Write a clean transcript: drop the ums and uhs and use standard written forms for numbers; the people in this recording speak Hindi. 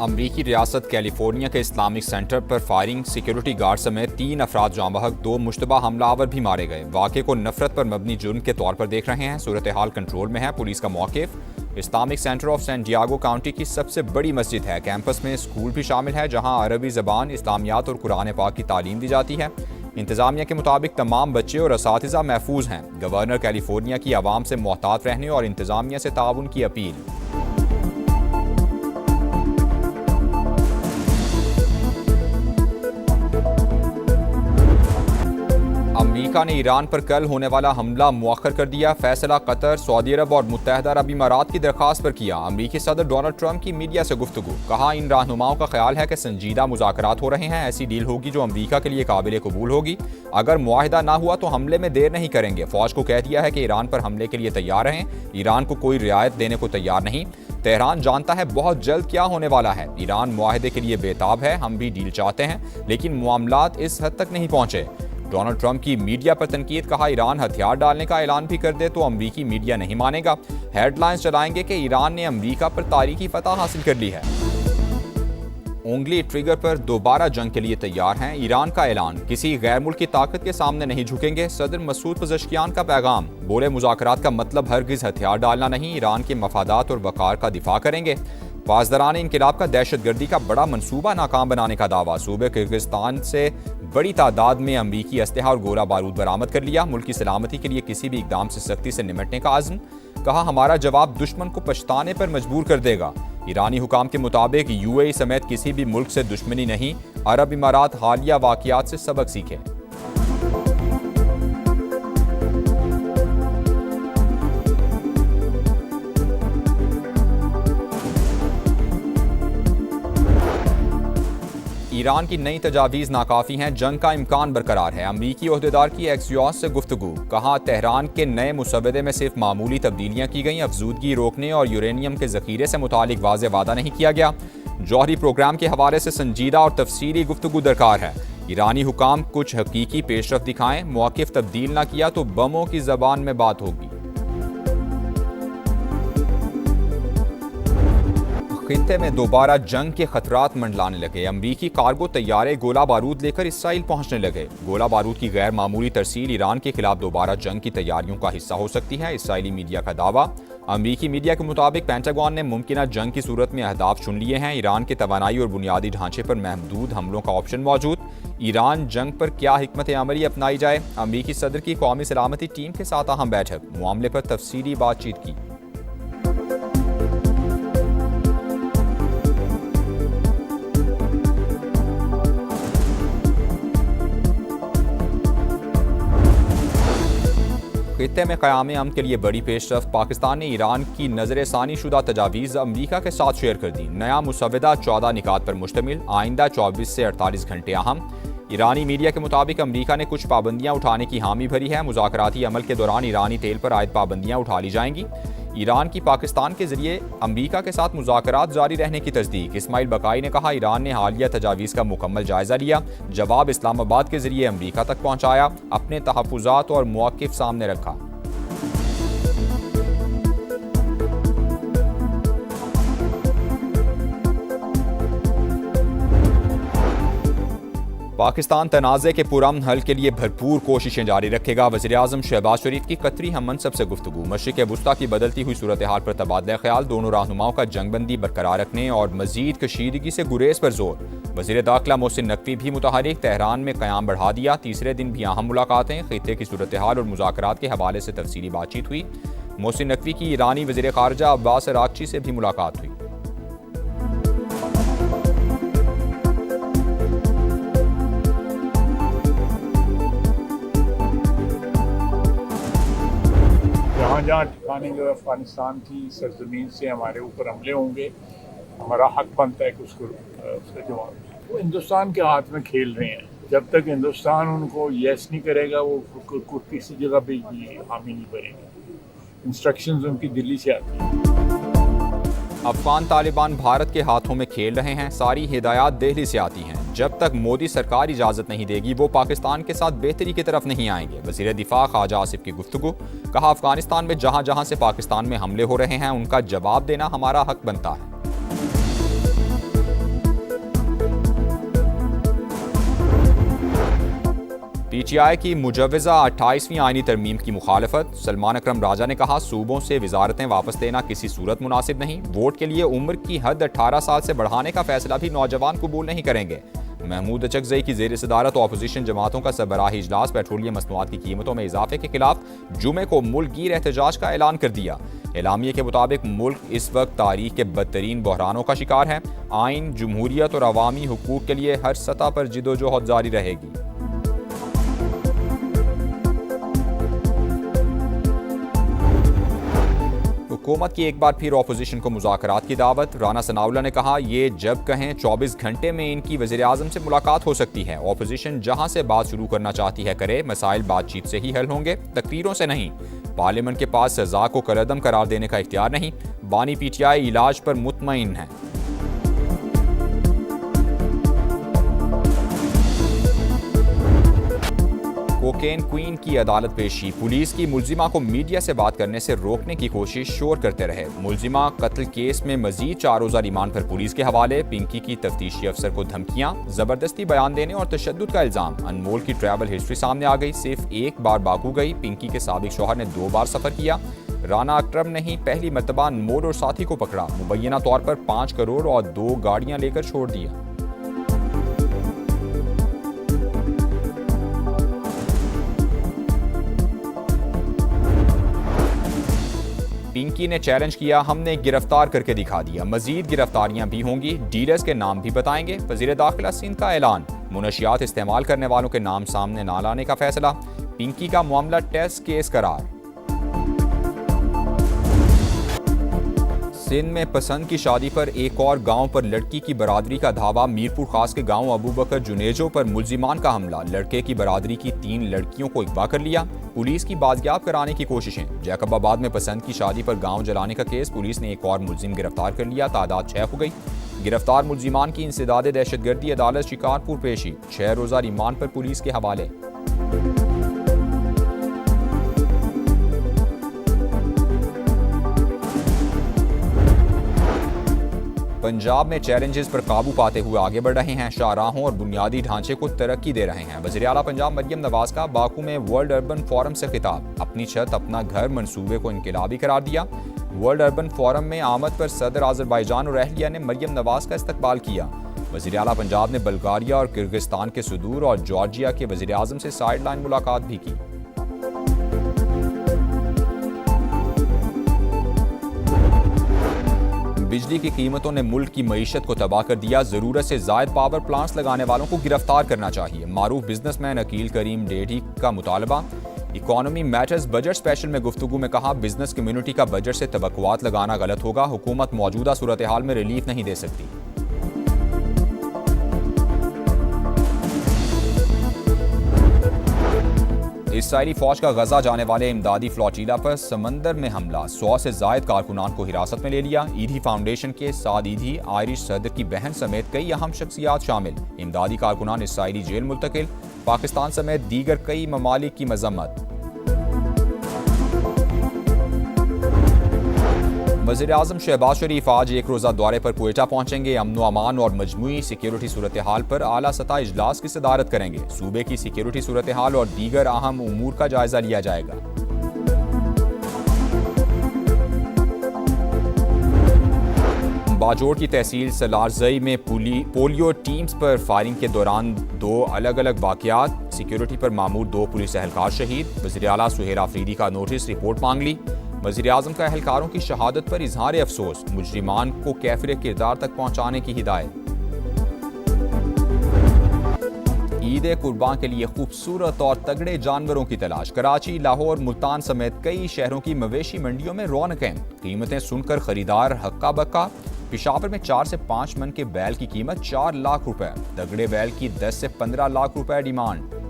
अमरीकी रियासत कैलिफोर्निया के इस्लामिक सेंटर पर फायरिंग, सिक्योरिटी गार्ड समेत 3 अफराद जाँ बहक, 2 मुश्तबा हमलावर भी मारे गए। वाक़े को नफरत पर मबनी जुर्म के तौर पर देख रहे हैं। सूरत हाल कंट्रोल में है। पुलिस का मौक़िफ़ Islamic Center of San Diego County की सबसे बड़ी मस्जिद है। कैंपस में स्कूल भी शामिल है जहाँ अरबी ज़बान, इस्लामियात और कुरान पाक की तालीम दी जाती है। इंतज़ामिया के मुताबिक तमाम बच्चे और असातिज़ा महफूज हैं। गवर्नर कैलिफोर्निया की आवाम से मोहतात रहने और इंतज़ामिया से ताउन की अपील। अमेरिका ने ईरान पर कल होने वाला हमला मुअख्खर कर दिया। फैसला कतर, सऊदी अरब और मुत्तहदा अरब इमारात की दरख्वास्त पर किया। अमरीकी सदर डोनाल्ड ट्रंप की मीडिया से गुफ्तगू, कहा इन रहनुमाओं का ख्याल है कि संजीदा मुज़ाकरात हो रहे हैं। ऐसी डील होगी जो अमरीका के लिए काबिल कबूल होगी। अगर मुआहिदा ना हुआ तो हमले में देर नहीं करेंगे। फौज को कह दिया है कि ईरान पर हमले के लिए तैयार रहें। ईरान को कोई रियायत देने को तैयार नहीं। तेहरान जानता है बहुत जल्द क्या होने वाला है। ईरान मुआहिदे के लिए बेताब है। हम भी डील चाहते हैं, लेकिन मामलात इस हद तक नहीं पहुंचे। डोनाल्ड ट्रंप की मीडिया पर तनकीद, कहा ईरान हथियार डालने का ऐलान भी कर दे तो अमरीकी मीडिया नहीं मानेगा। हेडलाइंस चलाएंगे कि ईरान ने अमरीका पर तारीखी फतह हासिल कर ली है। उंगली ट्रिगर पर दोबारा जंग के लिए तैयार हैं। ईरान का ऐलान, किसी गैर मुल्की ताकत के सामने नहीं झुकेंगे। सदर मसूद पज़ेश्कियान का पैगाम, बोले मुज़ाकरात का मतलब हरगिज़ हथियार डालना नहीं, ईरान के मफादात और वक़ार का दिफा करेंगे। पासदारान इनकलाब का दहशतगर्दी का बड़ा मनसूबा नाकाम बनाने का दावा। सूबे किर्गिस्तान से बड़ी तादाद में अमरीकी असलहा और गोला बारूद बरामद कर लिया। मुल्क की सलामती के लिए किसी भी इकदाम से सख्ती से निपटने का आज़म, कहा हमारा जवाब दुश्मन को पछताने पर मजबूर कर देगा। ईरानी हुकाम के मुताबिक UAE समेत किसी भी मुल्क से दुश्मनी नहीं। अरब इमारात हालिया वाक़ियात से सबक सीखे। ईरान की नई तजावीज़ नाकाफ़ी हैं, जंग का इम्कान बरकरार है। अमरीकी ओहदेदार की एक्सियोस से गुफ्तगू, कहा तेहरान के नए मुसव्वदे में सिर्फ मामूली तब्दीलियाँ की गईं। अफजूदगी रोकने और यूरेनियम के ज़ख़ीरे से मुतालिक वाज़ेह वादा नहीं किया गया। जौहरी प्रोग्राम के हवाले से संजीदा और तफसीली गुफ्तगू दरकार है। ईरानी हुकाम कुछ हकीकी पेशरफ दिखाएं। मौक़िफ़ तब्दील ना किया तो बमों की ज़बान में बात होगी। खित्ते में दोबारा जंग के खतरात मंडलाने लगे। अमरीकी कार्गो तैयारे गोला बारूद लेकर इसराइल पहुंचने लगे। गोला बारूद की गैर मामूली तरसील ईरान के खिलाफ दोबारा जंग की तैयारियों का हिस्सा हो सकती है। इसराइली मीडिया का दावा। अमरीकी मीडिया के मुताबिक पेंटागन ने मुमकिन जंग की सूरत में अहदाफ चुन लिए हैं। ईरान के तवानाई और बुनियादी ढांचे पर महदूद हमलों का ऑप्शन मौजूद। ईरान जंग पर क्या हिकमत अमली अपनाई जाए। अमरीकी सदर की कौमी सलामती टीम के साथ अहम बैठक, मामले पर तफसीली बातचीत की। खित्ते में क़याम अमन के लिए बड़ी पेशरफ। पाकिस्तान ने ईरान की नज़रसानी शुदा तजावीज़ अमरीका के साथ शेयर कर दी। नया मुसव्वदा 14 निकात पर मुश्तमिल। आइंदा 24 से 48 घंटे अहम। ईरानी मीडिया के मुताबिक अमरीका ने कुछ पाबंदियाँ उठाने की हामी भरी है। मुज़ाकराती अमल के दौरान ईरानी तेल पर आयद पाबंदियाँ उठा ली जाएंगी। ईरान की पाकिस्तान के जरिए अमरीका के साथ मुज़ाकरात जारी रहने की तस्दीक। इस्माइल बकाई ने कहा ईरान ने हालिया तजावीज़ का मुकम्मल जायज़ा लिया। जवाब इस्लामाबाद के जरिए अमरीका तक पहुँचाया। अपने तहफ़्फ़ुज़ात और मौक़िफ़ सामने रखा। पाकिस्तान तनाज़े के पुरअमन हल के लिए भरपूर कोशिशें जारी रखेगा। वज़ीर-ए-आज़म शहबाज शरीफ की कतरी हम मनसब से गुफ्तगू। मशरिक़ वुस्ता की बदलती हुई सूरत हाल पर तबादला ख्याल। दोनों रहनुमाओं का जंगबंदी बरकरार रखने और मज़ीद कशीदगी से गुरेज पर जोर। वज़ीर दाखिला मोहसिन नकवी भी मुतहरिक। तेहरान में क़याम बढ़ा दिया। तीसरे दिन भी अहम मुलाकातें। खित्ते की सूरत हाल और मुज़ाकरात के हवाले से तफसीली बातचीत हुई। मोहसिन नकवी की ईरानी वज़ीर ख़ारजा अब्बास अराग़ची से भी मुलाकात हुई। जहाँ ठिकाने जो अफ़गानिस्तान की सरजमीन से हमारे ऊपर हमले होंगे, हमारा हक बनता है कि उसका जवाब। वो हिंदुस्तान के हाथ में खेल रहे हैं। जब तक हिंदुस्तान उनको येस नहीं करेगा वो किसी जगह पे हामी नहीं भरेंगे। इंस्ट्रक्शंस उनकी दिल्ली से आती हैं। अफगान तालिबान भारत के हाथों में खेल रहे हैं। सारी हिदायत दिल्ली से आती हैं। जब तक मोदी सरकार इजाज़त नहीं देगी वो पाकिस्तान के साथ बेहतरी की तरफ नहीं आएंगे। वज़ीर दिफा ख्वाजा आसिफ की गुफ्तगू, कहा अफगानिस्तान में जहाँ जहाँ से पाकिस्तान में हमले हो रहे हैं उनका जवाब देना हमारा हक बनता है। PTI की मुजव्वज़ा 28वीं आईनी तरमीम की मुखालफत। सलमान अकरम राजा ने कहा, सूबों से वजारतें वापस लेना किसी सूरत मुनासिब नहीं। वोट के लिए उम्र की हद 18 साल से बढ़ाने का फैसला भी नौजवान कबूल नहीं करेंगे। महमूद अचकजई की जेर सदारत अपोजिशन जमातों का सरबराही इजलास पेट्रोलियम मसनूआत की कीमतों में इजाफे के खिलाफ जुमे को मुल्क गिर एहतजाज का ऐलान कर दिया। एलामिये के मुताबिक मुल्क इस वक्त तारीख के बदतरीन बहरानों का शिकार है। आइन, जमहूरियत और अवामी हुकूक के लिए हर सतह पर जिदोजहद जारी रहेगी। हुकूमत की एक बार फिर अपोजिशन को मुज़ाकरात की दावत। राना सनाउल्लाह ने कहा, ये जब कहें 24 घंटे में इनकी वज़ीर आज़म से मुलाकात हो सकती है। अपोजिशन जहां से बात शुरू करना चाहती है करे, मसाइल बातचीत से ही हल होंगे, तकरीरों से नहीं। पार्लियामेंट के पास सजा को कलअदम करार देने का इख्तियार नहीं। बानी PTI इलाज पर मुतमईन है। कोकेन क्वीन की अदालत पेशी। पुलिस की मुलजिमा को मीडिया से बात करने से रोकने की कोशिश शोर करते रहे। मुलजिमा कत्ल केस में मजीद 4 रोज़ा रिमांड पर पुलिस के हवाले। पिंकी की तफ्तीशी अफसर को धमकियां, जबरदस्ती बयान देने और तशद्दुद का इल्जाम। अनमोल की ट्रैवल हिस्ट्री सामने आ गई, सिर्फ एक बार बाकू गई। पिंकी के साबिक शौहर ने 2 बार सफर किया। राना अकरम ने ही पहली मर्तबा अनमोल और साथी को पकड़ा। मुबैना तौर पर 5 करोड़ और 2 गाड़ियां लेकर छोड़ दिया। पिंकी ने चैलेंज किया, हमने गिरफ्तार करके दिखा दिया। मजीद गिरफ्तारियां भी होंगी, डीलर्स के नाम भी बताएंगे। वजीर दाखिला सिंध का ऐलान। मुनशियात इस्तेमाल करने वालों के नाम सामने ना लाने का फैसला। पिंकी का मामला टेस्ट केस करार। सिंध में पसंद की शादी पर एक और गांव पर लड़की की बरादरी का धावा। मीरपुर खास के गांव अबू बकर जुनेजो पर मुलजिमान का हमला। लड़के की बरादरी की 3 लड़कियों को अगवा कर लिया। पुलिस की बाजियाब कराने की कोशिशें। जैकबाबाद में पसंद की शादी पर गांव जलाने का केस। पुलिस ने एक और मुलजिम गिरफ्तार कर लिया। तादाद 6 हो गई। गिरफ्तार मुलजिमान की इंसदाद दहशतगर्दी अदालत शिकारपुर पेशी। 6 रोज़ा रिमांड पर पुलिस के हवाले। पंजाब में चैलेंजेस पर काबू पाते हुए आगे बढ़ रहे हैं। शाहराहों और बुनियादी ढांचे को तरक्की दे रहे हैं। वज़ीर आला पंजाब मरियम नवाज का बाकू में वर्ल्ड अर्बन फोरम से खिताब। अपनी छत अपना घर मंसूबे को इनकलाबी करार दिया। वर्ल्ड अर्बन फोरम में आमद पर सदर आज़रबाईजान और अहलिया ने मरियम नवाज का इस्तकबाल किया। वज़ीर आला पंजाब ने बल्गारिया और किर्गिस्तान के सदूर और जॉर्जिया के वज़ीर आज़म से साइड लाइन मुलाकात भी की। बिजली की कीमतों ने मुल्क की मईशत को तबाह कर दिया। जरूरत से जायद पावर प्लांट्स लगाने वालों को गिरफ्तार करना चाहिए। मारूफ बिजनेसमैन अकील करीम डेढ़ी का मुतालबा। इकोनॉमी मैटर्स बजट स्पेशल में गुफ्तगू में कहा, बिजनेस कम्युनिटी का बजट से तवक्कुआत लगाना गलत होगा। हुकूमत मौजूदा सूरत हाल में रिलीफ नहीं दे सकती। इसराइली फौज का गजा जाने वाले इमदादी फ्लोटीला पर समंदर में हमला। 100 से जायद कारकुनान को हिरासत में ले लिया। ईदी फाउंडेशन के साद ईदी, आयरिश सदर की बहन समेत कई अहम शख्सियात शामिल। इमदादी कारकुनान इसराइली जेल मुंतकिल। पाकिस्तान समेत दीगर कई ममालिक की मजम्मत। वज़ीर आज़म शहबाज शरीफ आज एक रोज़ा दौरे पर क्वेटा पहुंचेंगे। अमन व अमान और मजमूई सिक्योरिटी सूरत हाल पर आला सतह इजलास की सदारत करेंगे। सूबे की सिक्योरिटी सूरत हाल और दीगर अहम उमूर का जायजा लिया जाएगा। बाजोड़ की तहसील सलारजई में पोलियो टीम्स पर फायरिंग के दौरान 2 अलग अलग वाक़यात। सिक्योरिटी पर मामूर 2 पुलिस एहलकार शहीद। वज़ीर आला सुहेल आफरीदी का नोटिस, रिपोर्ट मांग ली। वज़ीर आज़म का एहलकारों की शहादत पर इजहार अफसोस। मुजरिमान को कैफिर किरदार तक पहुंचाने की हिदायत। ईद कुर्बान के लिए खूबसूरत और तगड़े जानवरों की तलाश। कराची, लाहौर, मुल्तान समेत कई शहरों की मवेशी मंडियों में रौनकें। कीमतें सुनकर खरीदार हक्का बक्का। पेशावर में 4 से 5 मन के बैल की कीमत 4 लाख रुपए। तगड़े बैल की 10 से 15 लाख रुपए डिमांड।